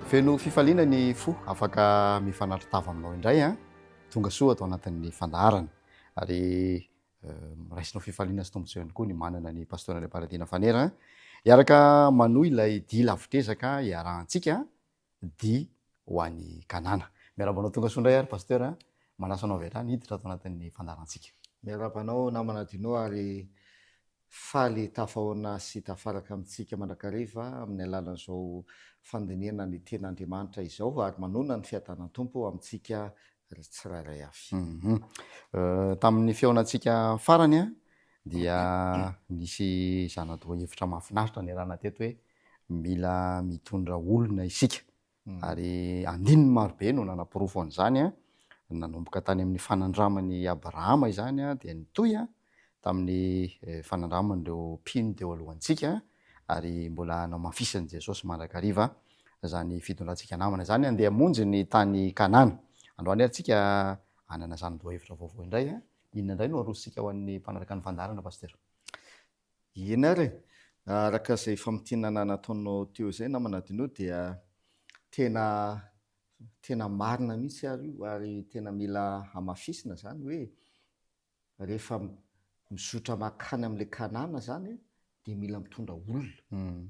Feno fifaliana ny fo afaka mifanatitava aminao indray a tonga soa atao anatin'ny fandaharana ary raisinao fifaliana sy tombontsoa ihany koa ny manana ny pasteur Leparadina Fanera iaraka manohy ilay dia lavitrezaka iarahantsika dia ho an'ny kanana. Miarabanao tonga soa indray ary pasteur manasa anao avy hatrany hiditra atao anatin'ny fandaharantsika. Miarabanao namana dinao ary faly tafahoana sy tafaraka amintsika mandrakariva amin'ny alalan'izao fandiniana ny ten'Andriamanitra izao ary manona ny fiadanany tompo amintsika tsirairay avy. Tamin'ny fiaonantsika farany a dia nisy zana-doa hevitra mahafinaritra ny rahana teto hoe mila mitondra olona isika ary andininy marobe no nanapirofo an'izany a nanomboka tany amin'ny fanandramany Abrahama izany a dia nitoy a tamin'ny fanandraman'ireo mpino teo alohantsika ary mbola hanao mafisany Jesosy mandrakariva zany fitondrantsika namana zany andeha monjy ny tany Kanana. Androany ary tsika anana zana-doa hevitra vaovao indray a inona indray no arositsika ho an'ny mpanaraka ny fandaharana pasteur? Ina ary araka izay famitianana nataonao teo izay namana dinao dia tena marina mihitsy ary tena mila hamafisina zany hoe rehefa mizotra makany amin'ilay Kanana zany dia mila mitondra olona.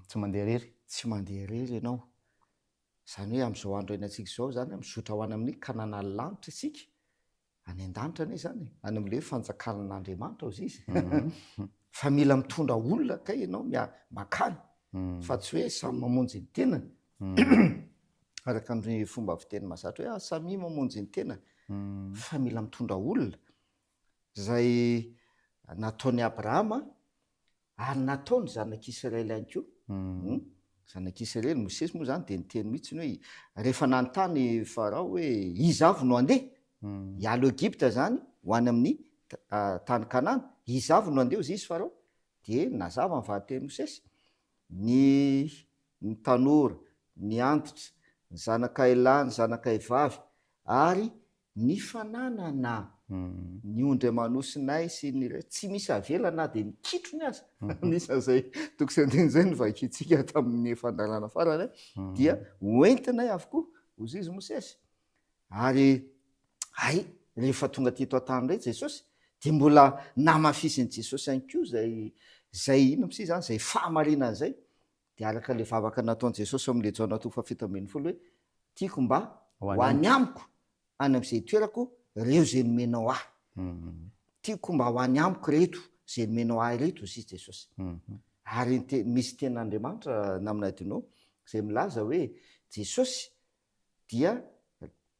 Tsy mandeha rery. Tsy mandeha rery ianao. Zany hoe amin'izao andro iainantsika izao zany mizotra ho any amin'ny Kanana lanitra isika. Any an-danitra anie zany, any amin'ilay fanjakanan'Andriamanitra hozy izy. Fa mila mitondra olona kay ianao makany fa tsy hoe samy mamonjy ny tenany. Araka ny fomba fiteny mahazatra hoe samy mamonjy ny tenany fa mila mitondra olona izay nataon'i Abrahama ary nataony zanak'Israely ihany koa. Zanak'Israely Mosesy moa zany dia niteny mihitsy hoe rehefa nanontany Farao hoe iza avy no andeha hialo Egipta zany ho any amin'ny tany Kanana, iza avy no andeha hozy izy Farao, dia nazava ny vahateny Mosesy ny tanora, ny antitra, ny zanakay lahy, ny zanakay vavy ary ny fananana ny ondry amanosinay sy ny tsy misy avela na dia nikitro ny aza. Nisan'izay toko sy andin'izay no vakintsika tamin'ny fandarana farany dia hoentinay avokoa hozy izy Mosesy. Ary rehefa tonga teto an-tany indray Jesosy dia mbola namafisin'i Jesosy ihany koa zay ino msi zany zay fahamarinana izay dia araka ilay vavaka nataon'i Jesosy amin'ilay Jaona 7:20 hoe tiako mba ho any amiko any amin'izay toerako reo zay nomenao ahy. Tiako mba ho any amiko reto zay nomenao ahy reto hozy izy Jesosy. Ary misy ten'Andriamanitra namana dinao izay milaza hoe Jesosy dia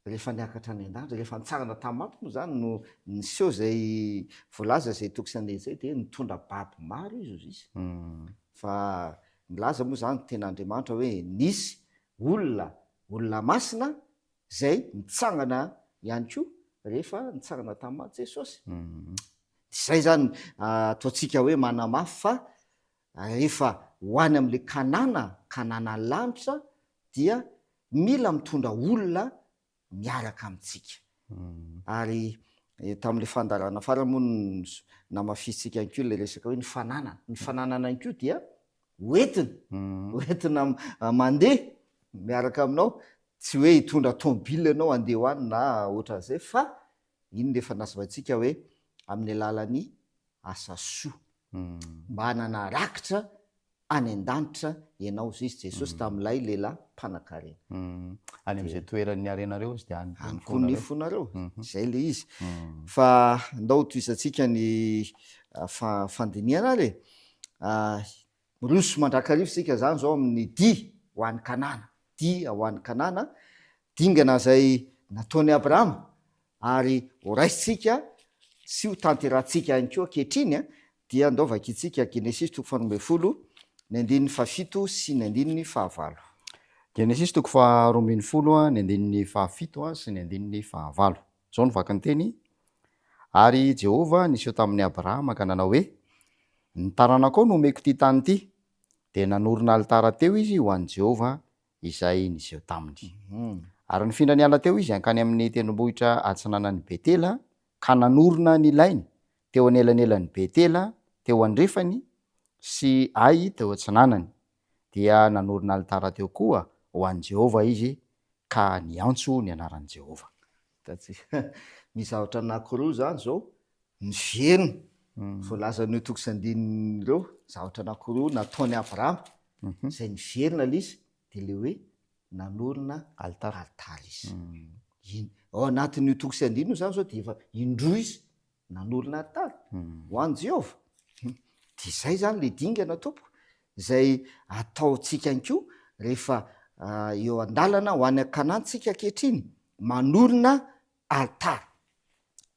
rehefa niakatra any an-danitra, rehefa nitsangana tamin'ny maty moa zany no niseho zay voalaza zay toko sy andeha zay dia nitondra baby maro izy hozy izy. Fa milaza moa zany ten'Andriamanitra hoe nisy olona masina zay nitsangana ihany koa rehefa nitsangana tamin'ny maty Jesosy. Izay zany ataontsika hoe manamafy fa rehefa ho any amin'ilay Kanana lanitra dia mila mitondra olona miaraka amintsika. Ary tamin'ilay fandarana farany moa namafisitsika ihany koa ilay resaka hoe ny fananana ihany koa dia hoentina mandeha miaraka aminao, tsy hoe hitondra tomobile ianao andeha ho any na ohatran'izay fa iny nefa nazavantsika hoe amin'ny alalan'ny asa soa mba hanana rakitra any an-danitra ianao hozy izy Jesosy tamin'ilay lehilahy mpanan-karena. Any amin'izay toeran'ny arenareo izy dia any koa ny fonareo. Izay le izy. Fa ndao toizantsika ny fandiniana ary roso mandrakarivo sika zany zao amin'ny dia ho an'ny Kanana. Dia ho an'ny Kanana dingana izay nataon'i Abrahama ary ho raisitsika sy ho tanterahantsika ihany koa ankehitriny dia ndao vakintsika Genesis 12 ny 17 sy ny 19. Genesis 12 ny 17 sy ny 19. Zao no vaky ny teny. Ary Jehova niseho tamin'ny Abrahama ka nanao hoe ny taranako no omeko ity tany ity, dia nanorina alitara teo izy ho an'i Jehova izay niseho taminy. Ary nifindra niala teo izy hankany amin'ny tendrombohitra atsinanan'ny Betela ka nanorina ny lainy teo anelanelan'ny Betela teo andrefany sy Ai teo atsinanany. Dia nanorina alitara teo koa ho an'i Jehova izy ka niantso ny anaran'i Jehova. Misy zavatra anankiroa zany zao ny verina voalaza ny toko sy andininy ireo zavatra anankiroa nataony Abrahama zay ny verina l izy de le hoe nanorona altara izy ao anatin'io toko sy andininy zany zao de efa indroa izy nanorona altara ho an'i Jehova. De zay zany le dingana tompoko zay ataotsika anko rehefa eo an-dalana ho any Kanantsika ankehitriny manorona altara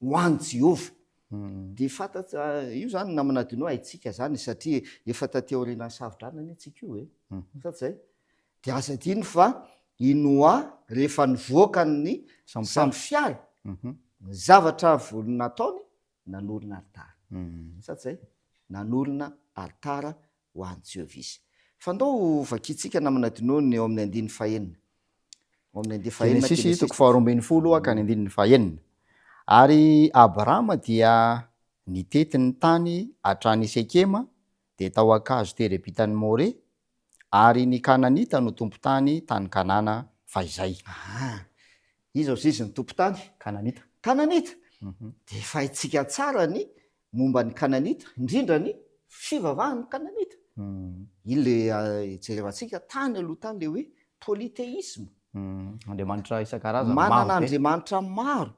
ho an'i Jehova. De fantatsa io zany namanadino haitsika zany satria efa taty aorianany savidrana tsika io fantatsay de aza diny fa inoa rehefa nivoaka ny samy fiara ny zavatra volonataony nanorona altara satsay nanorona altara ho an'i Jehova izy. Fandao vakitsika namanadino ny eo amin'ny andiny fahenina ao amin'ny andiny fahenina Genesis toko 12 ka ny andininy fahenina. Ary Abrahama dia nitety ny tany hatrany Sekema de tao ankazo terebitany More ary ny Kananita no tompo tany Kanana fahizay. Izy izy ny tompo tany Kananita de fahitsika tsara ny momba ny Kananita indrindra ny fivavahan'ny Kananita. Le jerevantsika tany aloha tany le hoe polythéisme Andriamanitra isan-karazany manana andriamanitra maro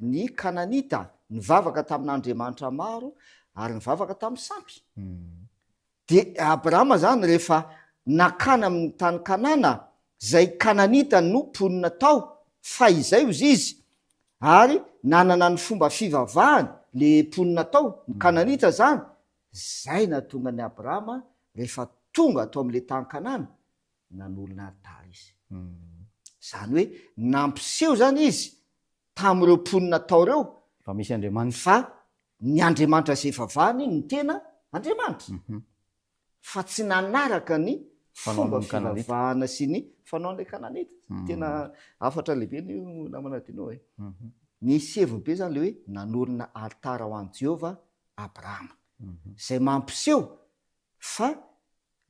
ny Kananita nivavaka tamin'andriamanitra maro ary nivavaka tamin'ny sampy. De Abrahama zany rehefa nakana amin'ny tany Kanana zay Kananita no mponina tao fahizay ozy izy ary nanana ny fomba fivavahany le mponina tao ny Kananita zany zay natonga ny Abrahama rehefa tonga atao amin'le tany Kanana nanorona altara izy. Zany hoe nampiseho zany izy tamin'ireo mponina tao reo fa misy Andriamanitra fa ny Andriamanitra zay vavahany ny tena Andriamanitra fa tsy nanaraka ny fomba fivavahana sy ny fanaon'le Kananita. Tena afatra lehibe ny namanadino ny sevimbe zany le hoe nanorona altara ho an'i Jehova Abrahama zay mampiseho fa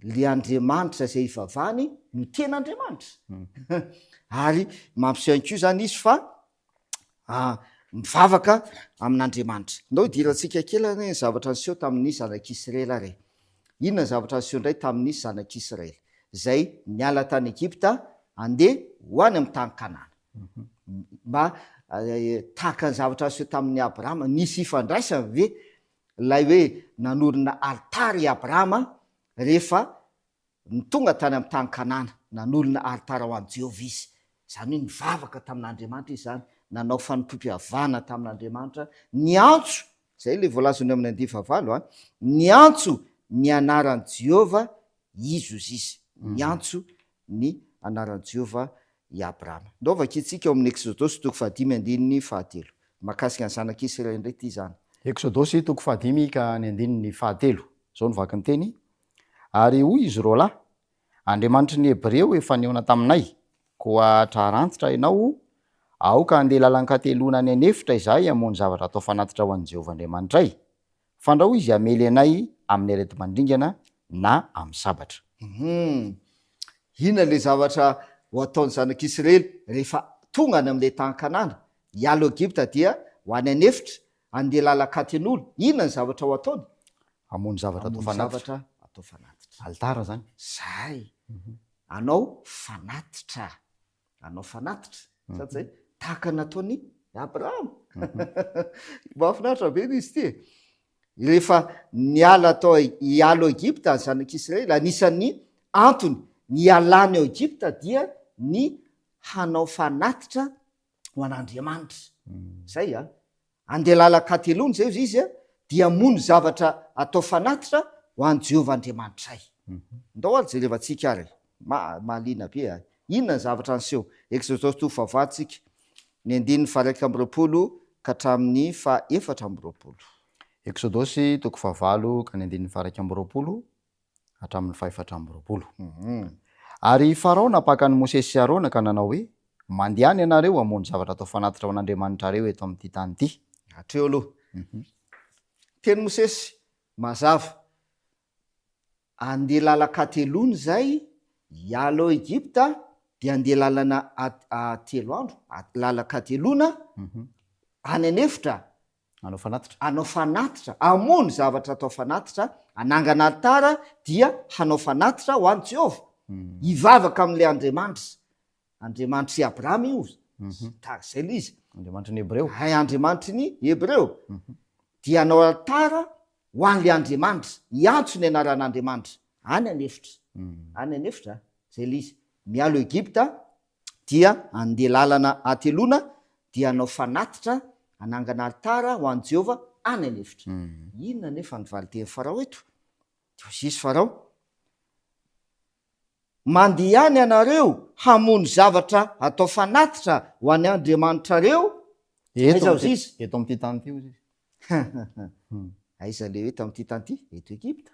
le Andriamanitra zay ivavahany no tena Andriamanitra ary mampiseho anko zany izy fa mivavaka amin'Andriamanitra. Ndao idirantsika kely ny zavatra niseho tamin'ny zanak'Israela re. Inona ny zavatra niseho indray tamin'ny zanak'Israela zay niala tany Egypta andeha ho any amin'ny tany Kanana. Mba tahaka ny zavatra niseho tamin'ny Abrahama nisy ifandraisany ve lay hoe nanorona altara i Abrahama rehefa nitonga tany amin'ny tany Kanana nanorona altara ho an'i Jehova izy. Zany hoe nivavaka tamin'Andriamanitra izy zany nanao fanompoam-pihavana tamin'Andriamanitra niantso zay le voalazony amin'ny andiny fahavalo niantso ny anaran'i Jehova izy ozy izy niantso ny anaran'i Jehova i Abrahama. Ndao vakitsika eo amin'ny Exodosy toko 5:1 makasika ny zanak'Israely indray ty zany. Exodosy toko 5 ka ny andininy 7 zao ny vaky ny teny. Ary hoy izy roa lahy, Andriamanitry ny Hebreo efa niona taminay koa traharantitra ianao aoka andeha lalan-katelona ny anefitra izahay hamoany zavatra atao fanatitra ho an'i Jehova Andriamanitray. Fandraho izy amely anay amin'ny arety mandringana na amin'ny sabatra. Ina le zavatra ho ataon'ny zanak'Israely rehefa tonga any amin'le tany Kanana hialo Egypta dia ho any anefitra andeha lalan-katen'olo. Inona ny zavatra ho ataony? Hamoany zavatra atao fanatitra. Altara zany. Zay. Anao fanatitra. Satsy tahaka nataony Abrahama. Mahafinaritra be izy ty. Rehefa niala tao hialo Egypta ny zanak'Israely anisan'ny antony nialany ao Egypta dia ny hanao fanatitra ho an'Andriamanitra. Zay andeha lalan-katelony zay izy dia mony zavatra atao fanatitra ho an'i Jehova Andriamanitray. Ndao aly jerevantsika ary mahaliana be inona ny zavatra niseho. Exodosy toko 7 ny andininy 1:20 ka hatramin'ny 4:20. Exodosy toko 7 ka ny andininy 1:20 hatramin'ny 4:20. Ary Farao napaka ny Mosesy sy Arona ka nanao hoe mandehany ianareo hamoany zavatra atao fanatitra ho an'Andriamanitrareo eto amin'ity tany ity. Hatreo aloha. Teny Mosesy mazava andeha lalan-katelony zay hialo Egypta dia andeha lalana telo andro lalaka telona any anefitra anao fanatitra anao fanatitra amony zavatra atao fanatitra anangana altara dia hanao fanatitra ho any Jehova hivavaka amin'ilay Andriamanitra sy Abrahama io zay le izy andriamanitra ny hebreo hay Andriamanitry ny hebreo dia hanao altara ho an'lay Andriamanitra hiantso ny anaran'Andriamanitra any anefitra zay le izy mialo Egipta dia andeha lalana atelona dia hanao fanatitra anangana altara ho an'i Jehova any anefitra inona nefa ny valiteny Farao eto sisy Farao mandeha any ianareo hamono zavatra atao fanatitra ho any Andriamanitrareo zao zizy eto amin'ity tany ity izy aiza le eto amin'ity tany ity eto Egipta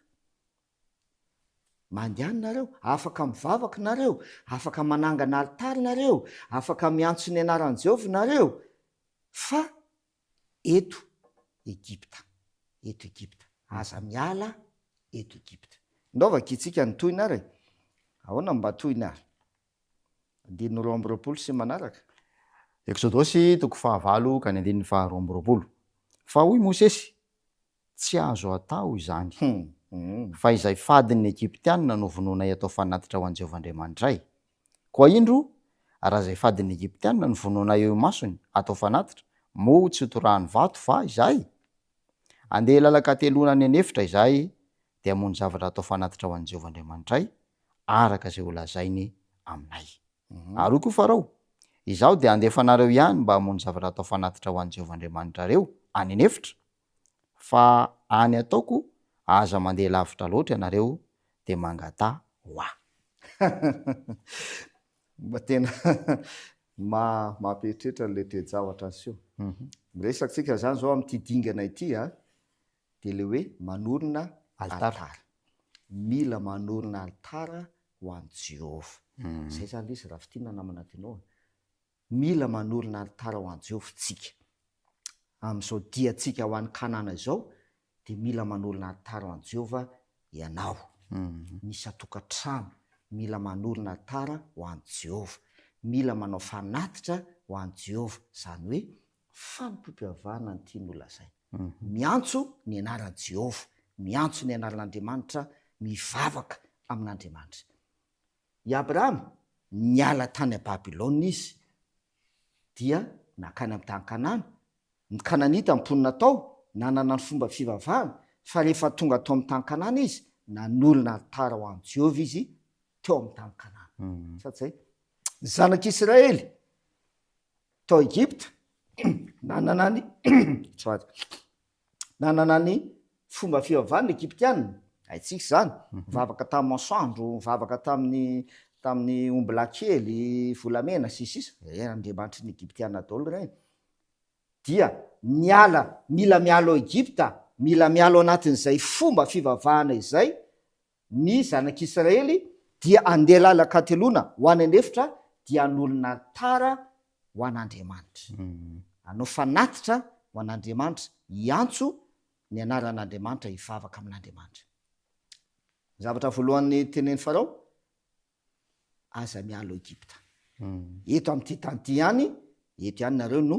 mandeha any nareo afaka mivavaka nareo afaka manangana altara nareo afaka miantso ny anaran'i Jehova nareo fa eto Egipta aza miala eto Egipta ndaovaka itsika ny toyna ary ahoana mba toyna ary andininy 20 sy manaraka Exodosy 9 ka ny 20 fa hoy Mosesy tsy azo atao izany fa izay fadin'ny Egyptianina no vononay atao fanatitra ho an'i Jehova Andriamanitray koa indro raha izay fadin'ny Egyptianina no vononay eo masony atao fanatitra mo tsy hotorahany vato fa izay andeha lalaka telona any anefitra izay dia hamono zavatra atao fanatitra ho an'i Jehova Andriamanitray araka izay ho lazainy aminay ary koa Farao izaho dia andefanareo ihany mba hamono zavatra atao fanatitra ho an'i Jehova Andriamanitrareo any anefitra fa any ataoko aza mandeha lavitra loatra ianareo dia mangata ho aho mba tena mampieritreritra le toejavatra sio miresaksika zany zao amin'ity dingana ity dia le hoe manorina altara mila manorina altara ho an'i Jehova zay zany le izy raha fitina namana tenao mila manorina altara ho an'i Jehova tsika amin'izao diatsika ho an'ny Kanana izao dia mila manorina altara ho an'i Jehova ianao misy atokantrano mila manorina altara ho an'i Jehova mila manao fanatitra ho an'i Jehova zany hoe fanompoam-pihavahana ny tiany olazay miantso ny anaran'i Jehova miantso ny anaran'Andriamanitra mivavaka amin'Andriamanitra i Abrahama niala tany a Babilôna izy dia nakany amin'ny tany Kanana ny Kananita mponina tao nanana ny fomba fivavahana fa rehefa tonga tao amin'ny tany Kanana izy nanorina altara ho an'i Jehova izy teo amin'ny tany Kanana sady zay zanak'Israely tao Egipta nanana ny fomba fivavahana Egyptianina haitsika zany mivavaka tamin'ny masoandro mivavaka tamin'ny ombilakely volamena sisisa Andriamanitry ny Egyptianina daholo reny dia mila mialo Egipta mila mialo anatin'izay fomba fivavahana izay ny zanak'Israely dia andeha lalaka telona ho any anefitra dia an'olona altara ho an'Andriamanitra anao fanatitra ho an'Andriamanitra hiantso ny anaran'Andriamanitra hivavaka amin'Andriamanitra zavatra voalohan'ny teneny Farao aza mialo Egipta eto amin'ity tany ity ihany eto ihany nareo no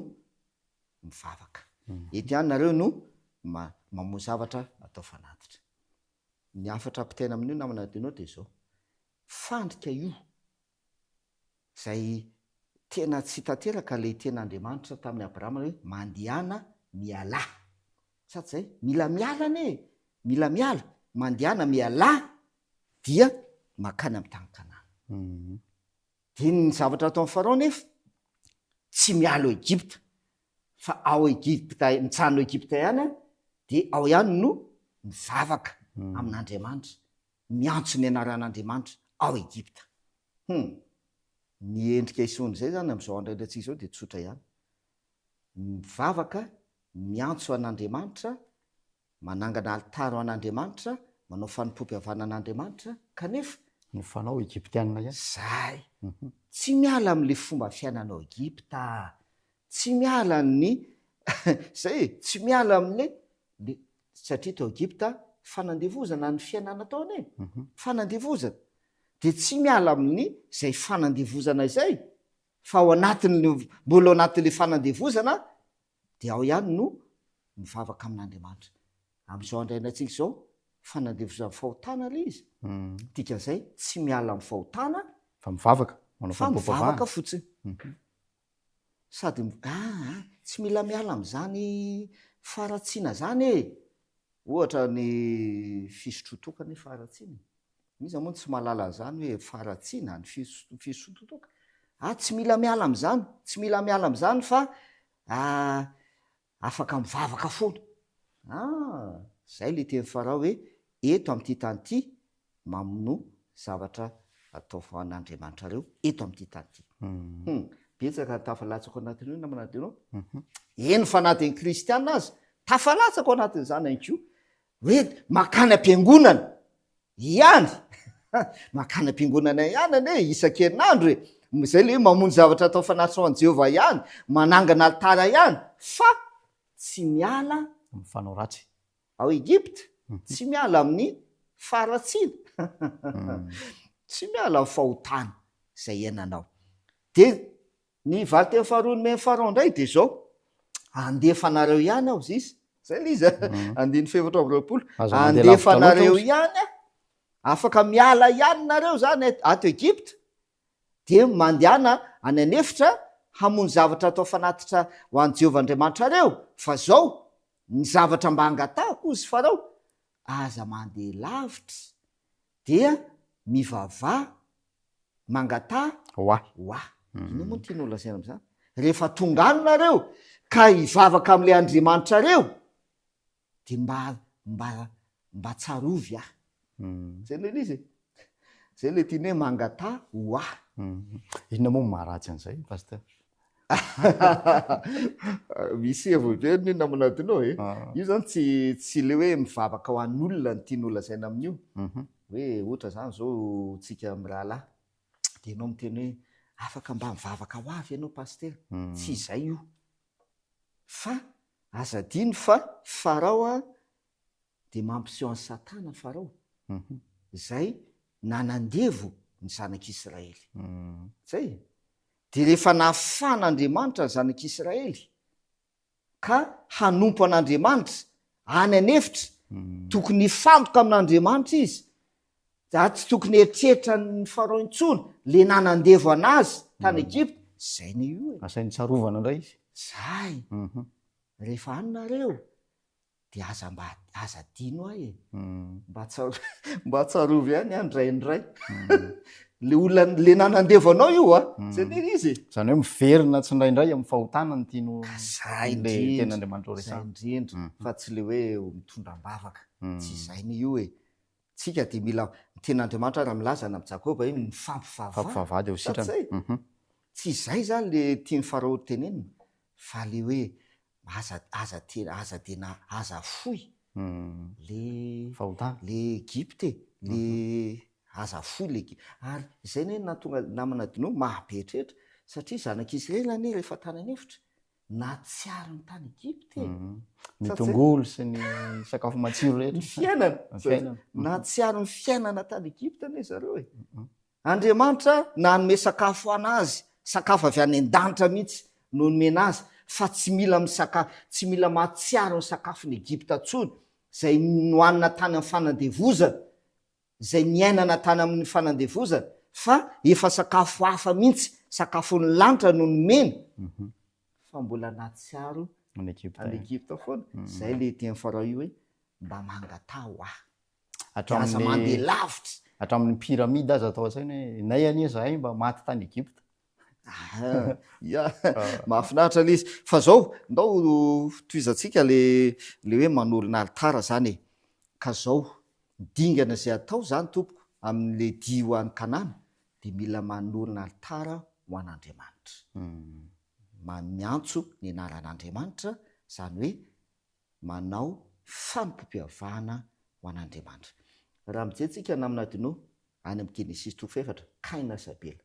mivavaka eto ihany nareo no mamoa zavatra atao fanatitra ny afatra ampitaina amin'io namana tenao dia zao fandrika io zay tena tsy tanteraka le ten'Andriamanitra tamin'ny Abrahama hoe mandehana miala sady zay mila miala mila miala mandehana miala dia makany amin'ny tany Kanana dia ny zavatra atao amin'ny Farao nefa tsy mialo Egipta fa ao Egipta mitsano Egipta ihany dia ao ihany no mivavaka amin'Andriamanitra miantso ny anaran'Andriamanitra ao Egipta ny endrika isony zay zany amin'izao andraindratsika zao dia tsotra ihany mivavaka miantso an'Andriamanitra manangana altara ho an'Andriamanitra manao fanompom-pihavana an'Andriamanitra kanefa ny fanao Egyptianina ihany zay tsy miala amin'le fomba fiainanao Egipta tsy miala ny zay tsy miala amin'le satria tao Egipta fanandevozana ny fiainana taony fanandevozana de tsy miala amin'ny zay fanandevozana izay fa ao anatin'ny mbola ao anatin'le fanandevozana de ao ihany no mivavaka amin'andriamanitra am'izao andrainantsika zao fanandevozan'ny fahotana le izy dikan'izay tsy miala amin'ny fahotana fa mivavaka manao fa mivavaka fampivavahana. fotsiny sady tsy mila miala am'zany faratsiana zany ohatra ny fisotrotoka ny faratsiana izy moa tsy mahalala an'zany hoe faratsiana ny fisotrotoka tsy mila miala am'zany tsy mila miala am'zany fa afaka mivavaka foana zay le teny farao hoe eto am'ty tany ty mamino zavatra atao fan'andriamanitra reo eto am'ty tany ty betsaka tafalatsako anatin'io namanadinao eny fa anatin'ny kristianina azy tafalatsako anatin'izany anko hoe makany am-piangonana ihany makany am-piangonana ihany ane isan-kerinandro zay le hoe mamono zavatra atao fanatitra ho an' Jehovah ihany manangana altara ihany fa tsy miala mifanao ratsy ao Egypte tsy miala amin'ny faratsiana tsy miala amin'ny fahotana zay iananao de ny valy teny faharoany me farao indray de zao andefanareo ihany aho zisy zay le izy andiny fevatra amby roapolo andefanareo ihany afaka miala ihany nareo zany ato Egypte de mandehana any anefitra hamono zavatra atao fanatitra ho an' Jehovah Andriamanitra reo fa zao ny zavatra mba hangatahako izy farao aza mandeha lavitra dia mivavah mangataha oa ino moa tiany olasaina am'zany rehefa tonga any nareo ka hivavaka am'le Andriamanitra reo de mba tsarovy zay le izy zay le tiany hoe mangataha oa inona moa maharatsy an'izay pasteur misy evoveriny namanadinao io zany tsy le hoe mivavaka ho an'olona ny tiany olasaina amin'io hoe ohatra zany zao tsika mirahalahy de ianao miteny hoe afaka mba mivavaka ho avy ianao paster tsy izay io fa azadiny fa farao de mampiseho an'ny satana farao zay nanandevo ny zanak'Israely zay de rehefa nafan'Andriamanitra ny zanak'Israely ka hanompo an'Andriamanitra any anefitra tokony hifantoka amin'Andriamanitra izy tsy tokony eritreritra ny farao intsony le nanandevo anazy tany Egypte zay ny io asainy tsarovana indray izy zay rehefa anynareo de aza dino ahy mba tsarovy ihany andraindray le olona le nanandevo anao io zay le izy zany hoe miverina tsy indraindray amin'ny fahotana ny tiano zay le ten'Andriamanitra zay indrindra fa tsy le hoe mitondram-bavaka tsy zay ny io tsika de mila ten'Andriamanitra raha milazana am' Jakoba iny mifampivavady ao sitrana tsy zay zany le tiany farao tenenina fa le hoe aza foy le fahotana le Egypte le aza foy le ary zay ne natonga namanadinao mahabetrehitra satria zanak'Israely ane rehefa tany anefitra natsiaro ny tany Egypte ny tongolo sy ny sakafo matsiro rehetra ny fiainana natsiaro ny fiainana tany Egypte ane zareo Andriamanitra nanome sakafo anazy sakafo avy any an-danitra mihitsy no nomena azy fa tsy mila matsiaro ny sakafo ny Egypte atsony zay nohanina tany amin'ny fanandevozana zay niainana tany amin'ny fanandevozana fa efa sakafo hafa mihitsy sakafo ny lanitra no nomena fa mbola natsiaro any Egypte foana zay le tiany farao io hoe mba mangataha aza mandeha lavitra hatramin'ny pyramide aza atao an-tsaina hoe nay anie zahay mba maty tany Egypte mahafinaritra le izy fa zao ndao toizantsika le hoe manolona altara zany ka zao dingana zay atao zany tompoko amin'le dia ho an'ny Kanana de mila manolona altara ho an'Andriamanitra miantso ny anaran'Andriamanitra zany hoe manao fanompo-piavahana ho an'Andriamanitra raha mijentsika naminadinao any amin'ny Genesis 4 Kaina sy Abela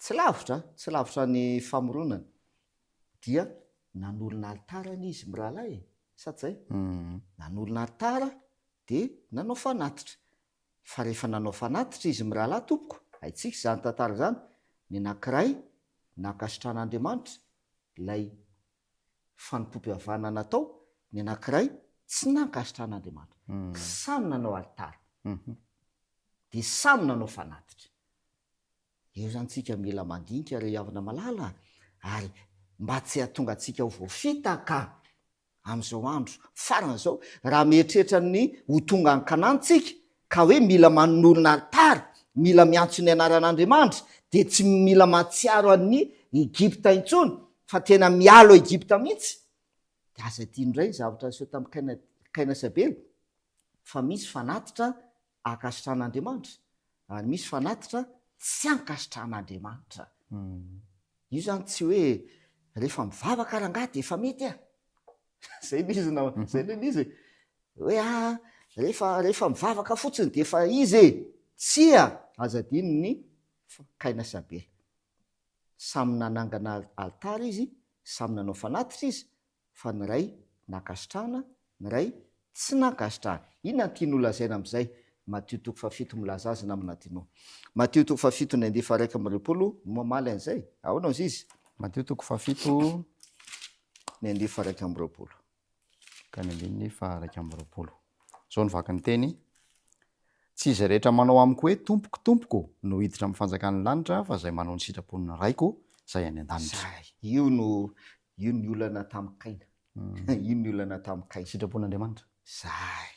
tsy lavitra ny famoronana dia nanolona altara ny izy mirahalahy sady zay nanolona altara de nanao fanatitra fa rehefa nanao fanatitra izy mirahalahy tompoko haitsika zany tantara zany ny anankiray nankasitran'Andriamanitra ilay fanompoam-pihavana natao, ny anankiray tsy nankasitran'Andriamanitra samy nanao alitara de samy nanao fanatitra. Eo zany tsika mila mandinika re havana malala ary mba tsy hahatonga antsika ho voafitaka amin'izao andro faran'izao raha mieritreritra ny ho tonga ny kanantsika ka hoe mila manorina alitara, mila miantso ny anaran'Andriamanitra de tsy mila matsiaro an'ny Egypta intsony fa tena mialo Egypta mihitsy. De aza tia indray zavatra niseho tamin'ny Kaina sy Abely fa misy fanatitra ankasitran'Andriamanitra ary misy fanatitra tsy ankasitran'Andriamanitra. Io zany tsy hoe rehefa mivavaka rangahy de efa mety zay izy zay lena izy hoe rehefa mivavaka fotsiny de efa izy tsy aza dino ny Kaina sy Abely. Samy nanangana alitara izy, samy nanao fanatitra izy, fa ny ray nankasitrahana, ny ray tsy nankasitrahana. Inona no tiany holazaina amin'izay? Matio 7 milaza azy namana tianao. Matio 7:1-20 mamaly an'izay. Ahoana izy izy? Matio 7:1-20 ka 1:20. Zao ny vaky ny teny: tsy izy rehetra manao amiko hoe tompoko tompoko no hiditra amin'ny fanjakan'ny lanitra, fa zay manao ny sitrapon'ny raiko zay any an-danitra. Io ny olana tamin'ny Kaina. Io ny olana tamin'ny Kaina. Sitrapon'Andriamanitra. Zay.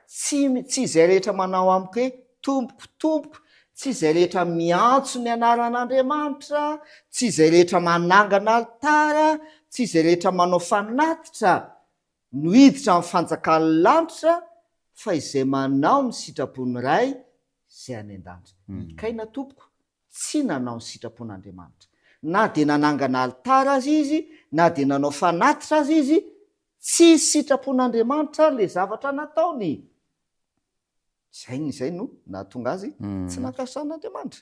Tsy izay rehetra manao amiko hoe tompoko tompoko, tsy izay rehetra miantso ny anaran'Andriamanitra, tsy izay rehetra manangana alitara, tsy izay rehetra manao fanatitra no hiditra amin'ny fanjakan'ny lanitra, fa izay manao ny sitrapon'ny ray zay any an-danitra. Kaina tompoko tsy nanao ny sitrapon'Andriamanitra, na de nanangana alitara azy izy, na de nanao fanatitra azy izy, tsy sitrapon'Andriamanitra le zavatra nataony. Zay no nahatonga azy tsy nankasitrahan'Andriamanitra.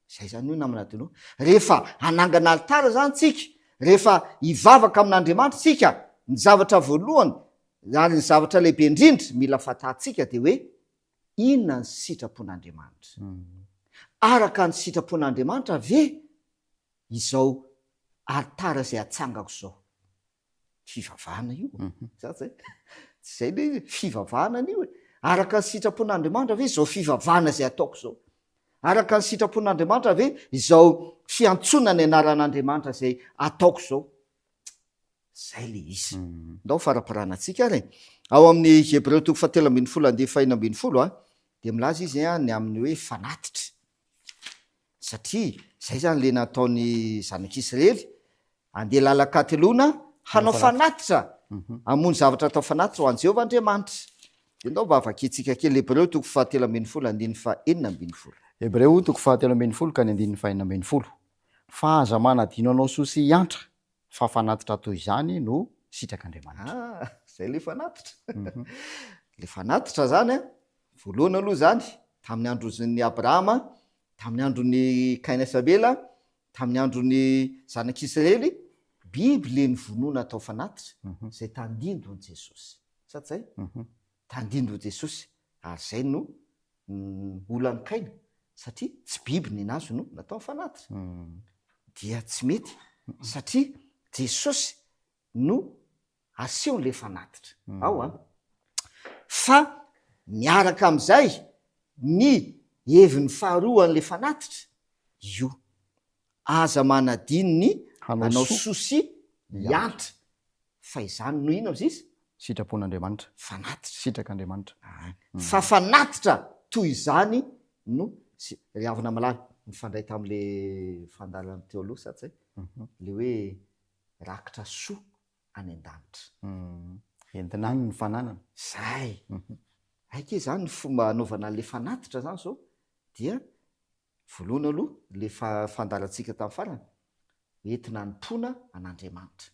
Zay zany io namana teno. Rehefa anangana alitara zany tsika, rehefa hivavaka amin'Andriamanitra tsika, ny zavatra voalohany ary ny zavatra lehibe indrindra mila fatahantsika de hoe inona ny sitrapon'Andriamanitra. Araka ny sitrapon'Andriamanitra ve izao alitara zay atsangako zao? Fivavahana io. Zay tsy zay le fivavahana io. Araka ny sitrapon'Andriamanitra ve izao fivavahana zay ataoko zao? Araka ny sitrapon'Andriamanitra ve izao fiantsona ny anaran'Andriamanitra zay ataoko zao? Zay le izy. Ndao faraparana antsika ary. Ao amin'ny Hebreo 7:1-20 de milaza izy ny amin'ny hoe fanatitra. Satria zay zany le nataony zanak'Israely andeha lalakatelona hanao fanatitra, hamono zavatra atao fanatitra ho an' Jehovah Andriamanitra. De ndao mba avakitsika kely Hebreo 7:1-20. Hebreo 7:1 ka 1:20. Fa aza manadino anao soa sy hiantra, fa fanatitra toy izany no sitrak'Andriamanitra. Zay le fanatitra. Le fanatitra zany voalohany aloha zany tamin'ny andron'ny Abrahama, tamin'ny andron'ny Kaina sy Abela, tamin'ny andron'ny zanak'Israely, biby le nivonoana atao fanatitra zay tandindon'i Jesosy. Sady zay? Tandindon'i Jesosy. Ary zay no olan'ny Kaina, satria tsy biby ny nazo no natao fanatitra. Dia tsy mety satria Jesosy no aseon'le fanatitra. Fa miaraka amin'izay ny hevin'ny faharoan'le fanatitra io aza manadino ny hanao sosi hiantra, fa izany no ino izy? Sitrapon'Andriamanitra. Fanatitra. Sitrak'Andriamanitra. Fa fanatitra toy izany no ry havana malala mifandray tamin'le fandalarany teo aloha sady zay le hoe rakitra soa any an-danitra. Entina any ny fananana. Zay. Aike zany ny fomba anaovana le fanatitra zany zao dia voalohany aloha le fandalantsika tamin'ny farany entina hanompoana an'Andriamanitra.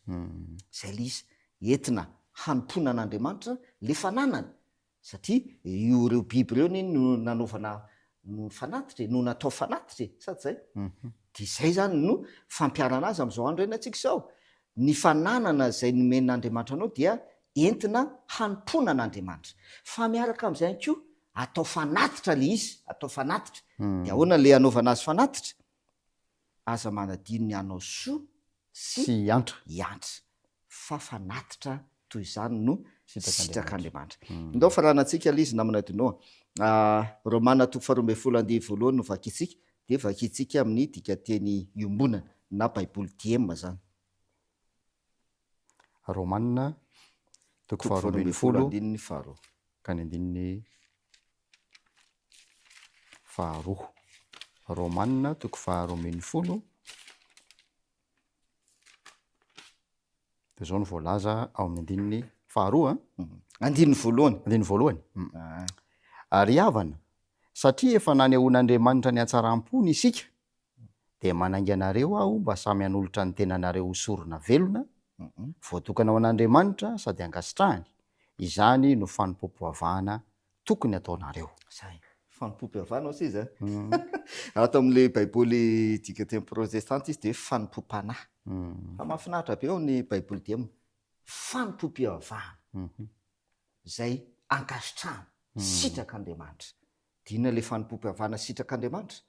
Zay le izy, entina hanompoana an'Andriamanitra le fananana, satria io reo biby reo no nanaovana fanatitra, no natao fanatitra sady zay. De zay zany no fampiarana azy amin'izao andro eny antsika izao. Ny fananana zay nomen'Andriamanitra anao dia entina hanompoana an'Andriamanitra. Fa miaraka amin'izay koa atao fanatitra le izy, atao fanatitra de ahoana le anaovana azy fanatitra, aza manadino ny anao soa sy antra iantra fa fanatitra toy izany no sitrak'Andriamanitra. Ndao faranantsika le izy namana dinoa Romana 12:20 no vakitsika de vakitsika amin'ny dikateny iombonana na baiboly diema zany. Romanina 12:20 ka ny andininy faharoa. Romanina 12:20 de zao ny voalaza ao amin'ny andininy faharoa andininy voalohany andininy voalohany ary havana satria efa nanehoan'Andriamanitra ny hatsaram-pony isika de manainga anareo aho mba samy hanolotra ny tenanareo hosorona velona voatokana ao an'Andriamanitra sady angasitrahany, izany no fanompoam-pivavahana tokony ataonareo. Zay fanompoam-pivavahana ao siza ato amin'le baiboly dikateny protestanta izy de fanompom-panahy fa mahafinaritra be ao ny baiboly diema fanompoam-pivavahana zay ankasitrahana sitrak'Andriamanitra. Dina le fanompoam-pivavahana sitrak'Andriamanitra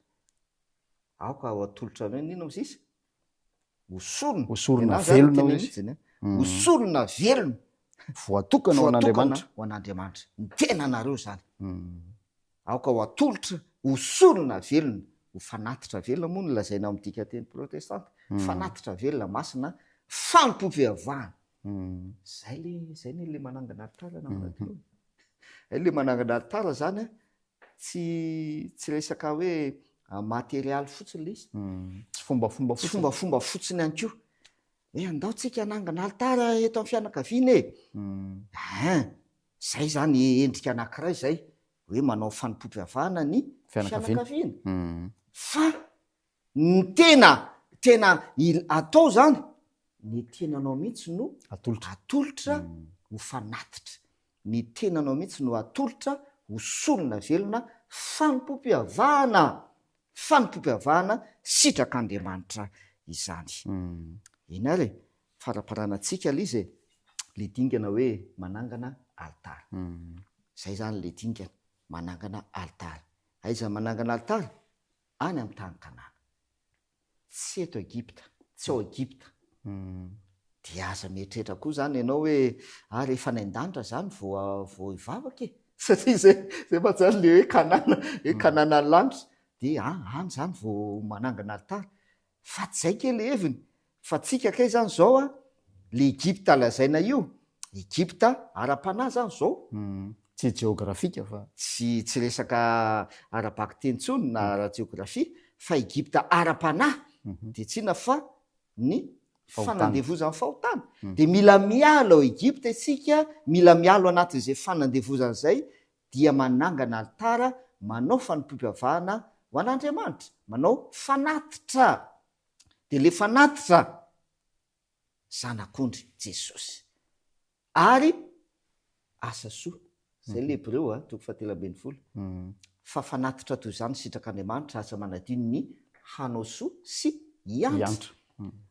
aoka ao atolotra hoe nino sisa hosorona velona izy hosorona velona voatokana ho an'Andriamanitra ho an'Andriamanitra ny tena nareo zany aoka ho atolotra hosorona velona ho fanatitra velona moa no lazaina amin'ny dikateny protestanta fanatitra velona masina fanompoam-pivavahana zay le manangana aritara namana le manangana aritara zany tsy resaka hoe materialy fotsiny le izy tsy fombafomba fotsiny ihany koa hoe andao tsika anangana alitara eto amin'ny fianakaviana zay zany endrika anankiray zay hoe manao fanompoam-pivavahana ny fianakaviana fa ny tena atao zany ny tenanao mihitsy no atolotra ho fanatitra, ny tenanao mihitsy no atolotra ho solona velona fanompoam-pivavahana sitrak'Andriamanitra izany. Eny ary faraparanantsika le izy le dingana hoe manangana alitara zay zany le dingana manangana alitara. Aiza manangana alitara? Any amin'ny tany Kanana, tsy eto Egipta, tsy ao Egipta. De aza mieritreritra koa zany ianao hoe rehefa any an-danitra zany vao hivavaka satria zay mahatsara le hoe Kanana ny lanitra de any zany vao manangana alitara fa tsy zay ke le heviny fa tsika kay zany zao le Egipta lazaina io Egipta ara-panahy zany zao tsy geografika fa tsy resaka ara-baky teny tsony na ara-jeografia fa Egipta ara-panahy de tsyna fa ny fanandevozan'ny fahotana de mila mialo ao Egipta isika, mila mialo anatin'izay fanandevozana zay dia manangana alitara, manao fanompoam-pivavahana ho an'Andriamanitra, manao fanatitra. De le fanatitra zanak'ondry Jesosy ary asa soa zay le Hebreo 13:20 fa fanatitra toy izany sitrak'Andriamanitra asa manadino ny hanao soa sy hiantra.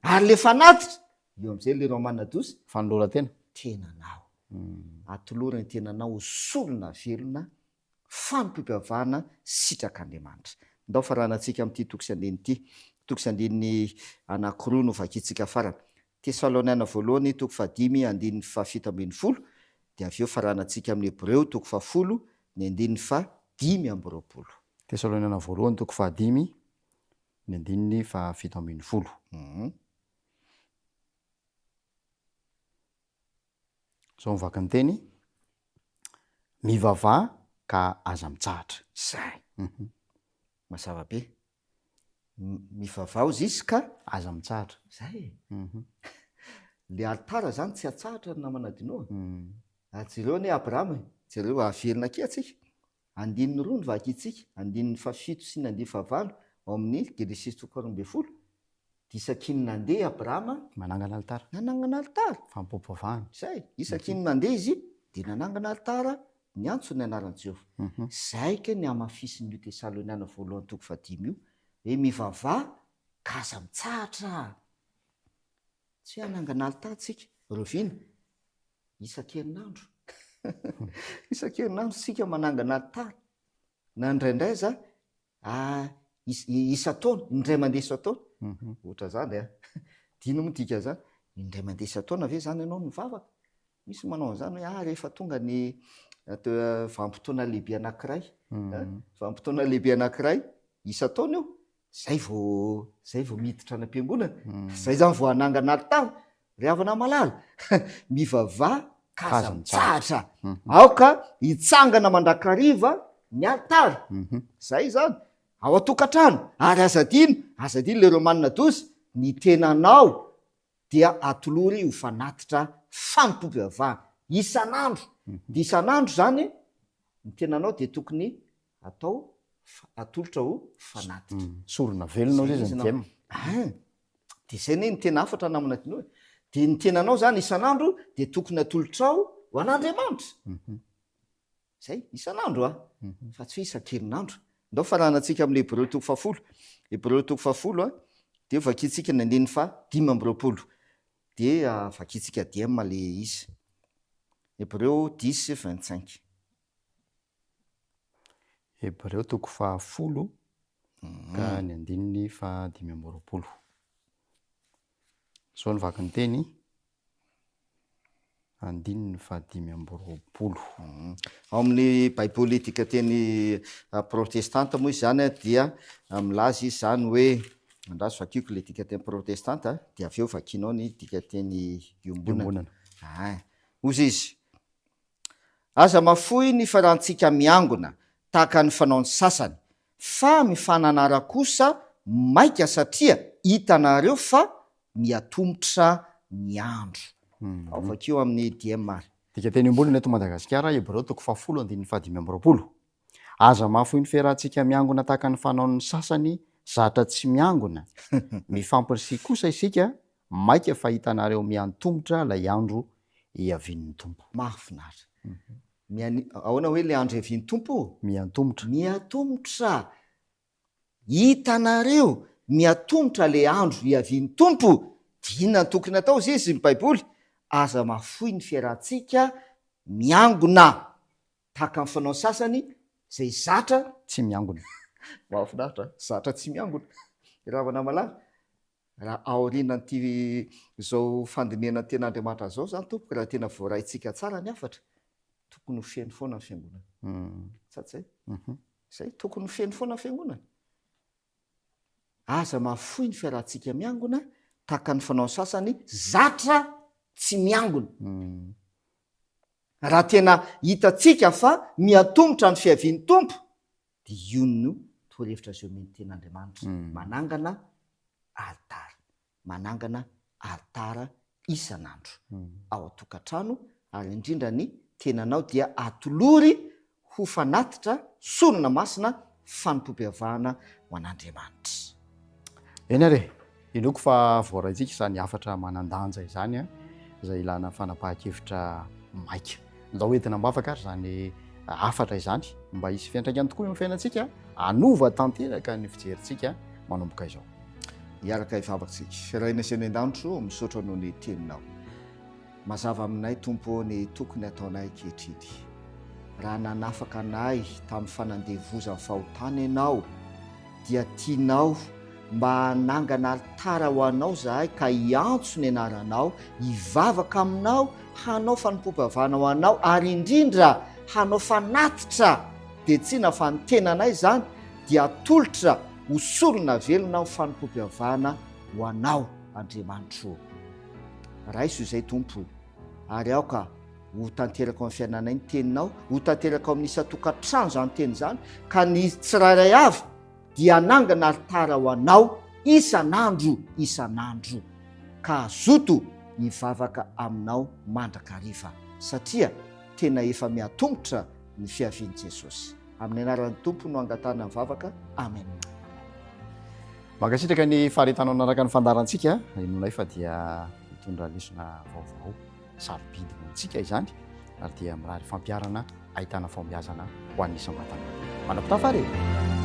Ary le fanatitra eo am'izay le Romana 12 fanolora-tena tenanao atolora ny tenanao ho solona velona fanompoam-pivavahana sitrak'Andriamanitra. Ndao faranantsika amin'ity tokisy andininy anankiroa no vakitsika farana. Tesaloniana voalohany 5:7-10 de avy eo faranantsika amin'ny Hebreo 10 ny andininy 5:20. Tesaloniana voalohany 5:5 ny andininy 7:20. Zao mivaka ny teny mivavaha ka aza mitsahatra zay mazava be mivavao zisy ka aza mitsahatra zay le alitara zany tsy atsahatra ny namana dinoa jereo ny Abrahama jereo avelona ke atsika 2 ny vakitsika 7 sy 9 ao amin'ny Genesis 14 isaky nandeha Abrahama manangana alitara nanangana alitara fanompoam-pivavahana zay isaky nandeha izy de nanangana alitara ny antso ny anaran'i Jehovah zay ke ny amafisiny io Tesaloniana voalohany 5:5 io hoe mivavaha ka aza mitsahatra tsy hanangana alitara tsika rovina isan-kerinandro isan-kerinandro sika manangana alitara na ndraindray za isa-taona indray mandeha isa-taona ohatra zany dino midika zany indray mandeha isa-taona ve zany ianao mivavaka misy manao zany hoe rehefa tonga ny vanim-potoana lehibe anankiray vanim-potoana lehibe anankiray isa-taona io zay vao miditra any am-piangonana zay zany vao anangana tany ry havana malala mivavah kaza mitsahatra aoka hitsangana mandrakariva ny altary zay zany ao atokantrano ary azadino lereo manina dozy ny tenanao dia atolory ho fanatitra fanompoam-pivavahana isan'andro de isan'andro zany ny tenanao de tokony atao atolotra ho fanatitra sorona velonao zay zany de zay ny tena afatra namana dino de ny tenanao zany isan'andro de tokony atolotrao ho an'Andriamanitra zay isan'andro fa tsy hoe isan-kerinandro ndao faranantsika amin'le Hébreu toko 10 Hébreu toko 10 de vakitsika ny 5:20 de vakitsika DM le izy Hébreu 10:25 Hébreu toko 10 ka ny 5:20 zao ny vaky ny teny 5:20 ao amin'ny baiboly dika teny protestanta moa izy zany dia milaza izy zany hoe mandraso vakiko le dika teny protestanta de aveo vakinao ny dika teny iombonana ozy izy aza mafoy ny farantsika miangona tahaka ny fanaony sasany fa mifananara kosa maika satria hitanareo fa miatombotra ny andro ao vakeo amin'ny DM dika teny iombonana eto Madagasikara Hébreu toko 10:5-20 aza mafoy ny fiarahantsika miangona tahaka ny fanaony sasany zatra tsy miangona mifampirisy kosa isika maika fa hitanareo miantombotra lay andro iavin'ny tompo mahafinaritra ahoana hoe le andro iavin'ny tompo miatombotra hitanareo miatombotra le andro iavin'ny tompo dina tokony atao izy izy ny baiboly aza mafoy ny fiarahantsika miangona tahaka ny fanao sasany zay zatra tsy miangona mahafinaritra zatra tsy miangona ravana malala raha aorinan'ity zao fandinena ten'Andriamanitra zao zany tompoko raha tena voaraintsika tsara ny afatra tokony ho feno foana ny fiangonana satsy zay tokony ho feno foana ny fiangonana aza mafoy ny fiarahantsika miangona tahaka ny fanao sasany zatra tsy miangona raha tena hitatsika fa miatombotra ny fiavian'ny tompo de ionno torevitra zao miny ten'Andriamanitra manangana altara isan'andro ao atokantrano ary indrindra ny tenanao dia atolory ho fanatitra sonona masina fanompoam-pivavahana ho an'Andriamanitra eny are inoko fa voaraintsika izany afatra manandanja izany zay ilana fanapahan-kevitra maika ndao entina mbafaka ary zany afatra izany mba hisy fiantraikany tokoa eo fiainantsika anova tanteraka ny fijerintsika manomboka izao hiaraka ivavakantsika fiaraina sy ny an-danitro misaotra noho ny teninao mazava aminay tompo ny tokony ataonay kehitriny raha nanafaka anay tamin'ny fanandevozany fahotany ianao dia tianao mba hanangana altara ho anao zahay ka hiantso ny anaranao hivavaka aminao hanao fanompoam-pivavahana ho anao ary indrindra hanao fanatitra de tsy na fa ny tenanay zany dia atolotra ho solona velona ho fanompoam-pivavahana ho anao Andriamanitro raha iso izay tompo ary aoka ho tanteraka amin'ny fiainanay ny teninao ho tanteraka amin'ny isatokantrano zany teny zany ka ny tsirairay avy dia anangana altara ho anao isan'andro ka azoto hivavaka aminao mandrakariva satria tena efa miatombotra ny fiavian'i Jesosy amin'ny anaran'ny tompo no angatana mivavaka amen mankasitraka ny faharitanao anaraka ny fandarantsika inonay fa dia mitondra lesona vaovao sarobidy montsika izany ary dia mirary fampiarana ahitana fombiazana ho an'ny isam-batana manapotafare